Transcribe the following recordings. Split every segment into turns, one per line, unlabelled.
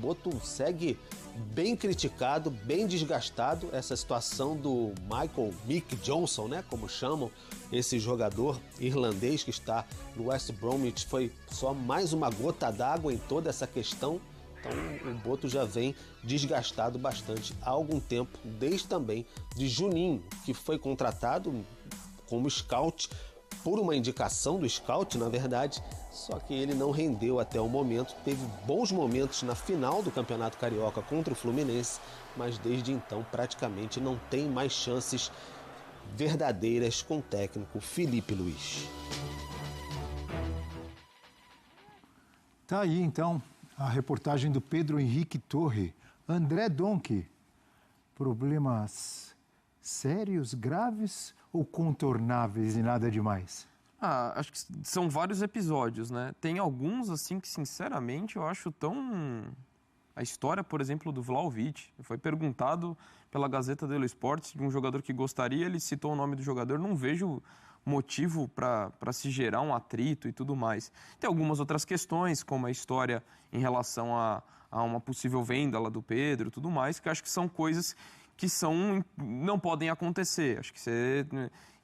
Boto segue bem criticado, bem desgastado. Essa situação do Mick Johnson, né, como chamam, esse jogador irlandês que está no West Bromwich, foi só mais uma gota d'água em toda essa questão. Então o Boto já vem desgastado bastante há algum tempo, desde também de Juninho, que foi contratado como scout, por uma indicação do scout, na verdade, só que ele não rendeu até o momento. Teve bons momentos na final do Campeonato Carioca contra o Fluminense, mas desde então praticamente não tem mais chances verdadeiras com o técnico Felipe Luiz.
Tá aí então a reportagem do Pedro Henrique Torre. André Donk, problemas sérios, graves ou contornáveis e nada demais?
Acho que são vários episódios, né? Tem alguns, assim, que sinceramente eu acho tão... A história, por exemplo, do Vlahovic. Foi perguntado pela Gazeta dello Sport de um jogador que gostaria, ele citou o nome do jogador, não vejo motivo para se gerar um atrito e tudo mais. Tem algumas outras questões, como a história em relação a uma possível venda lá do Pedro e tudo mais, que acho que são coisas que não podem acontecer. Acho que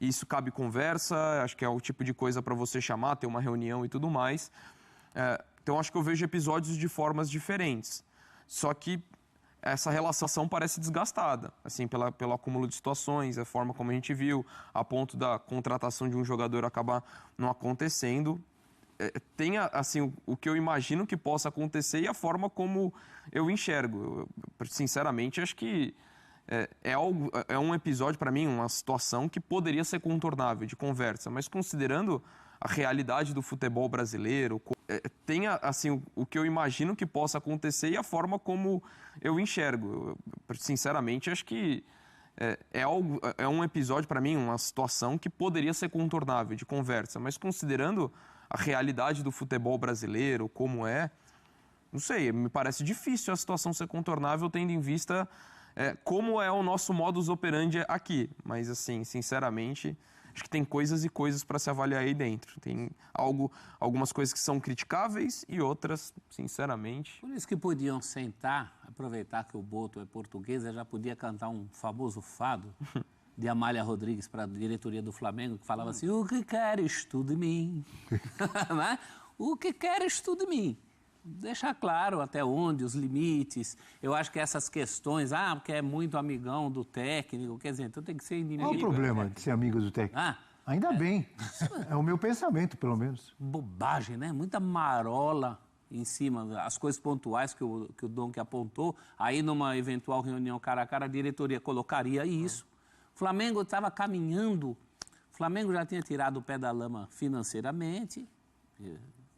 isso cabe conversa, acho que é o tipo de coisa para você chamar, ter uma reunião e tudo mais. Então acho que eu vejo episódios de formas diferentes. Só que essa relação parece desgastada, assim, pelo acúmulo de situações, a forma como a gente viu, a ponto da contratação de um jogador acabar não acontecendo. Tem, assim, o que eu imagino que possa acontecer e a forma como eu enxergo. Sinceramente, acho que é um episódio, para mim, uma situação que poderia ser contornável, de conversa, mas considerando a realidade do futebol brasileiro, tem, assim, o que eu imagino que possa acontecer e a forma como eu enxergo. Sinceramente, acho que é um episódio, para mim, uma situação que poderia ser contornável, de conversa, mas considerando a realidade do futebol brasileiro, como não sei, me parece difícil a situação ser contornável, tendo em vista como é o nosso modus operandi aqui. Mas, assim, sinceramente, acho que tem coisas e coisas para se avaliar aí dentro. Tem algumas coisas que são criticáveis e outras, sinceramente...
Por isso que podiam sentar, aproveitar que o Boto é português, já podia cantar um famoso fado de Amália Rodrigues para a diretoria do Flamengo, que falava assim: o que queres tu de mim? Né? O que queres tu de mim? Deixar claro até onde, os limites. Eu acho que essas questões, porque é muito amigão do técnico, quer dizer, então tem que ser inimigo.
Qual o problema de ser amigo do técnico? Ainda bem. É o meu pensamento, pelo menos.
Bobagem, né? Muita marola em cima, as coisas pontuais que o Donk apontou. Aí, numa eventual reunião cara a cara, a diretoria colocaria isso. O Flamengo estava caminhando, o Flamengo já tinha tirado o pé da lama financeiramente,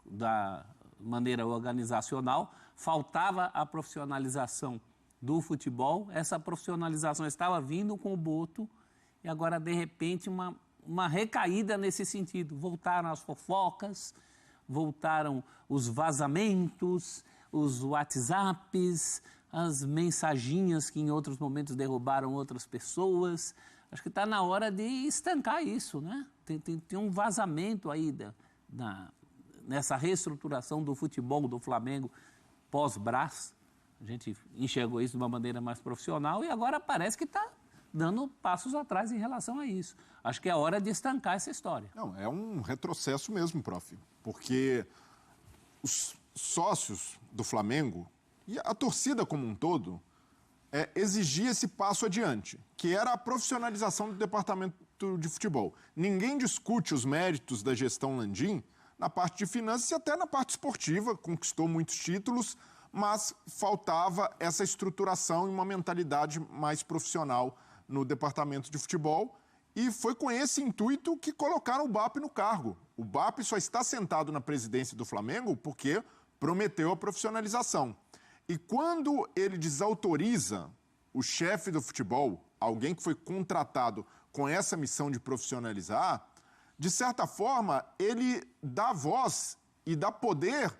da maneira organizacional, faltava a profissionalização do futebol, essa profissionalização estava vindo com o Boto e agora, de repente, uma recaída nesse sentido. Voltaram as fofocas, voltaram os vazamentos, os WhatsApps, as mensaginhas que em outros momentos derrubaram outras pessoas. Acho que está na hora de estancar isso, né? Tem um vazamento aí nessa reestruturação do futebol do Flamengo pós-Brás. A gente enxergou isso de uma maneira mais profissional e agora parece que está dando passos atrás em relação a isso. Acho que é hora de estancar essa história.
Não, é um retrocesso mesmo, prof. Porque os sócios do Flamengo e a torcida como um todo exigia esse passo adiante, que era a profissionalização do departamento de futebol. Ninguém discute os méritos da gestão Landim na parte de finanças e até na parte esportiva, conquistou muitos títulos, mas faltava essa estruturação e uma mentalidade mais profissional no departamento de futebol. E foi com esse intuito que colocaram o BAP no cargo. O BAP só está sentado na presidência do Flamengo porque prometeu a profissionalização. E quando ele desautoriza o chefe do futebol, alguém que foi contratado com essa missão de profissionalizar, de certa forma, ele dá voz e dá poder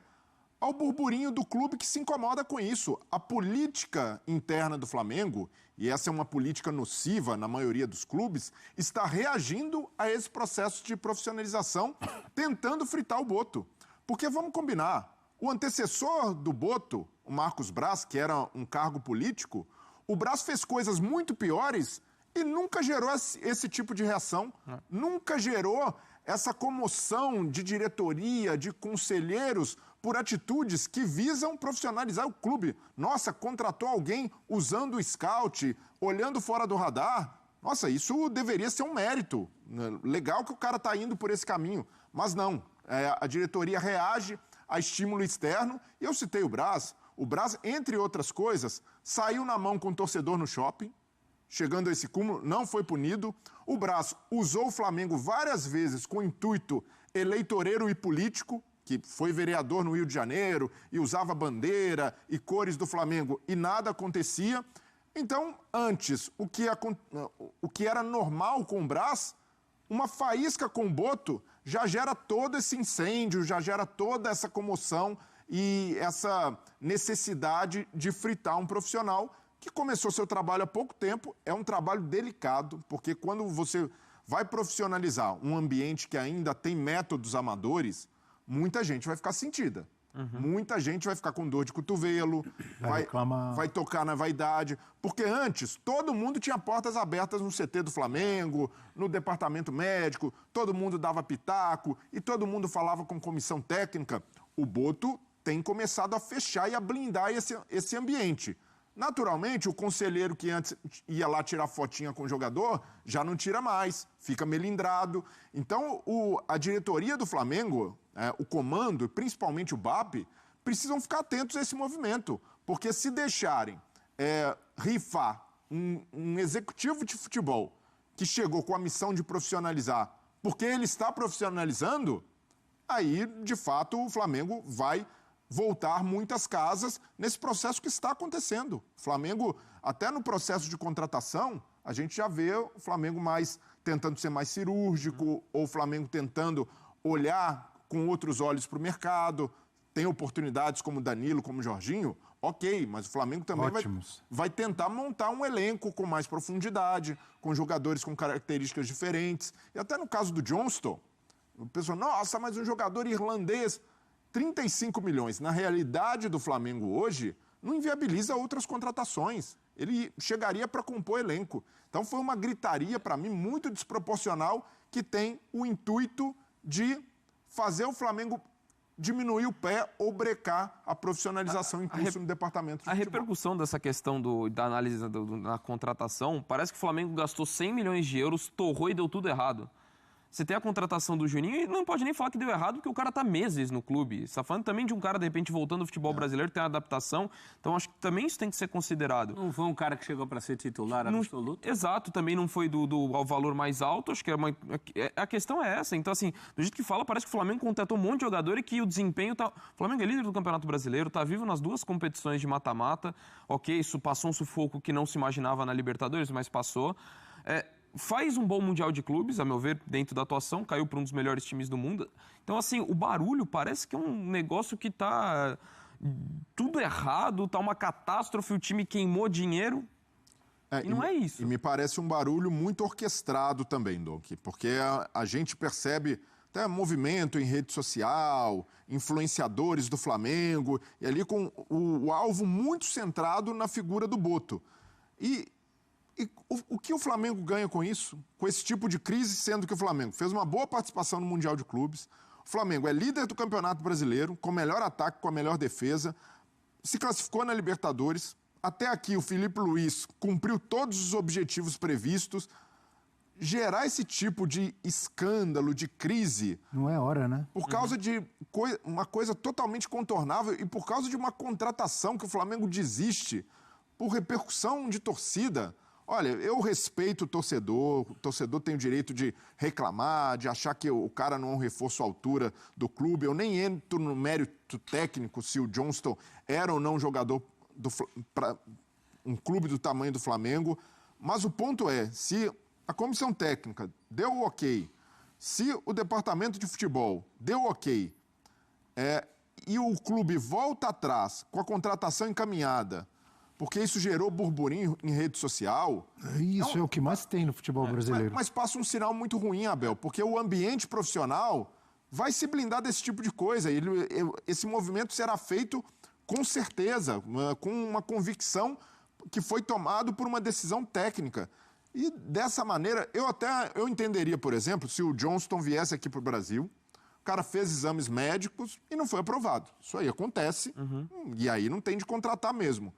ao burburinho do clube que se incomoda com isso. A política interna do Flamengo, e essa é uma política nociva na maioria dos clubes, está reagindo a esse processo de profissionalização, tentando fritar o Boto. Porque, vamos combinar, O antecessor do Boto, o Marcos Braz, que era um cargo político, o Braz fez coisas muito piores e nunca gerou esse tipo de reação, nunca gerou essa comoção de diretoria, de conselheiros, por atitudes que visam profissionalizar o clube. Nossa, contratou alguém usando o scout, olhando fora do radar. Nossa, isso deveria ser um mérito. Legal que o cara está indo por esse caminho, mas não. A diretoria reage a estímulo externo, e eu citei o Braz. O Braz, entre outras coisas, saiu na mão com o torcedor no shopping, chegando a esse cúmulo, não foi punido. O Braz usou o Flamengo várias vezes com intuito eleitoreiro e político, que foi vereador no Rio de Janeiro e usava bandeira e cores do Flamengo e nada acontecia. Então, antes, o que era normal com o Braz, uma faísca com o Boto já gera todo esse incêndio, já gera toda essa comoção e essa necessidade de fritar um profissional que começou seu trabalho há pouco tempo. É um trabalho delicado, porque quando você vai profissionalizar um ambiente que ainda tem métodos amadores, muita gente vai ficar sentida. Muita gente vai ficar com dor de cotovelo, vai tocar na vaidade. Porque antes, todo mundo tinha portas abertas no CT do Flamengo, no departamento médico, todo mundo dava pitaco e todo mundo falava com comissão técnica. O Boto tem começado a fechar e a blindar esse ambiente. Naturalmente, o conselheiro que antes ia lá tirar fotinha com o jogador, já não tira mais, fica melindrado. Então, a diretoria do Flamengo, o comando, principalmente o BAP, precisam ficar atentos a esse movimento. Porque se deixarem rifar um executivo de futebol que chegou com a missão de profissionalizar, porque ele está profissionalizando, aí, de fato, o Flamengo vai voltar muitas casas nesse processo que está acontecendo. O Flamengo, até no processo de contratação, a gente já vê o Flamengo tentando ser mais cirúrgico, ou o Flamengo tentando olhar com outros olhos para o mercado. Tem oportunidades como Danilo, como Jorginho, ok, mas o Flamengo também vai tentar montar um elenco com mais profundidade, com jogadores com características diferentes. E até no caso do Johnston, o pessoal, nossa, mas um jogador irlandês, 35 milhões. Na realidade do Flamengo hoje, não inviabiliza outras contratações. Ele chegaria para compor elenco. Então foi uma gritaria, para mim, muito desproporcional, que tem o intuito de fazer o Flamengo diminuir o pé ou brecar a profissionalização incluso no departamento de futebol.
A repercussão dessa questão da análise da contratação, parece que o Flamengo gastou 100 milhões de euros, torrou e deu tudo errado. Você tem a contratação do Juninho e não pode nem falar que deu errado, porque o cara está meses no clube. Você está falando também de um cara, de repente, voltando ao futebol brasileiro, tem uma adaptação. Então, acho que também isso tem que ser considerado.
Não foi um cara que chegou para ser titular absoluto?
Exato, também não foi ao valor mais alto. Acho que a questão é essa. Então, assim, do jeito que fala, parece que o Flamengo contratou um monte de jogador e que o desempenho tá... O Flamengo é líder do Campeonato Brasileiro, está vivo nas duas competições de mata-mata. Ok, isso passou um sufoco que não se imaginava na Libertadores, mas passou. Faz um bom Mundial de Clubes, a meu ver, dentro da atuação, caiu para um dos melhores times do mundo. Então, assim, o barulho parece que é um negócio que tá tudo errado, tá uma catástrofe, o time queimou dinheiro. E não é isso.
E me parece um barulho muito orquestrado também, Donk, porque a gente percebe até movimento em rede social, influenciadores do Flamengo, e ali com o alvo muito centrado na figura do Boto. E o que o Flamengo ganha com isso? Com esse tipo de crise, sendo que o Flamengo fez uma boa participação no Mundial de Clubes, o Flamengo é líder do Campeonato Brasileiro, com o melhor ataque, com a melhor defesa, se classificou na Libertadores. Até aqui o Felipe Luiz cumpriu todos os objetivos previstos. Gerar esse tipo de escândalo, de crise...
Não é hora, né?
Por causa de uma coisa totalmente contornável e por causa de uma contratação que o Flamengo desiste por repercussão de torcida... Olha, eu respeito o torcedor tem o direito de reclamar, de achar que o cara não é um reforço à altura do clube. Eu nem entro no mérito técnico se o Johnston era ou não jogador para um clube do tamanho do Flamengo. Mas o ponto é, se a comissão técnica deu o ok, se o departamento de futebol deu o ok, e o clube volta atrás com a contratação encaminhada, porque isso gerou burburinho em rede social.
Isso é o que mais tem no futebol brasileiro.
Mas passa um sinal muito ruim, Abel, porque o ambiente profissional vai se blindar desse tipo de coisa. Esse movimento será feito com certeza, com uma convicção que foi tomado por uma decisão técnica. E dessa maneira, eu entenderia, por exemplo, se o Johnston viesse aqui para o Brasil, o cara fez exames médicos e não foi aprovado. Isso aí acontece, e aí não tem de contratar mesmo.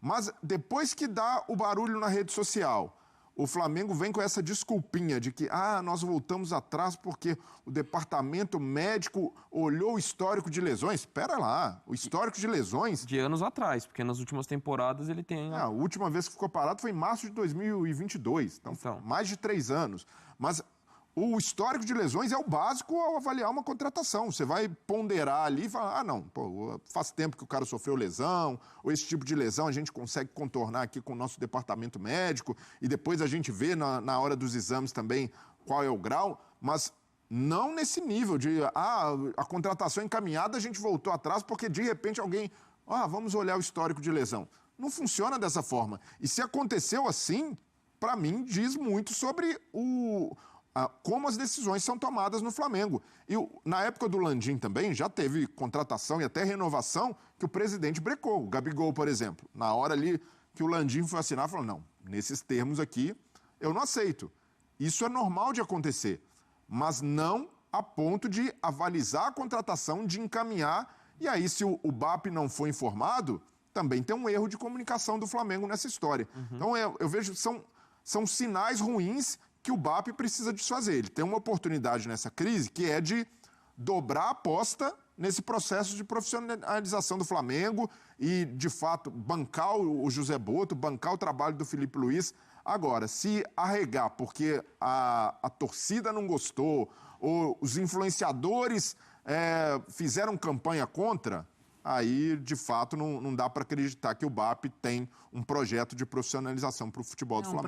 Mas depois que dá o barulho na rede social, o Flamengo vem com essa desculpinha de que nós voltamos atrás porque o departamento médico olhou o histórico de lesões. Espera lá, o histórico de lesões...
De anos atrás, porque nas últimas temporadas ele tem...
A última vez que ficou parado foi em março de 2022, então. Mais de 3 anos. Mas o histórico de lesões é o básico ao avaliar uma contratação. Você vai ponderar ali e falar, não, faz tempo que o cara sofreu lesão, ou esse tipo de lesão a gente consegue contornar aqui com o nosso departamento médico, e depois a gente vê na hora dos exames também qual é o grau, mas não nesse nível de, a contratação encaminhada a gente voltou atrás porque de repente alguém, vamos olhar o histórico de lesão. Não funciona dessa forma. E se aconteceu assim, para mim, diz muito sobre como as decisões são tomadas no Flamengo. E na época do Landim também já teve contratação e até renovação que o presidente brecou. O Gabigol, por exemplo, na hora ali que o Landim foi assinar, falou, não, nesses termos aqui eu não aceito. Isso é normal de acontecer, mas não a ponto de avalizar a contratação, de encaminhar, e aí se o BAP não foi informado, também tem um erro de comunicação do Flamengo nessa história. Então eu vejo que são sinais ruins que o BAP precisa desfazer. Ele tem uma oportunidade nessa crise que é de dobrar a aposta nesse processo de profissionalização do Flamengo e, de fato, bancar o José Botto, bancar o trabalho do Felipe Luiz. Agora, se arregar porque a torcida não gostou ou os influenciadores fizeram campanha contra, aí, de fato, não dá para acreditar que o BAP tem um projeto de profissionalização para o futebol do Flamengo.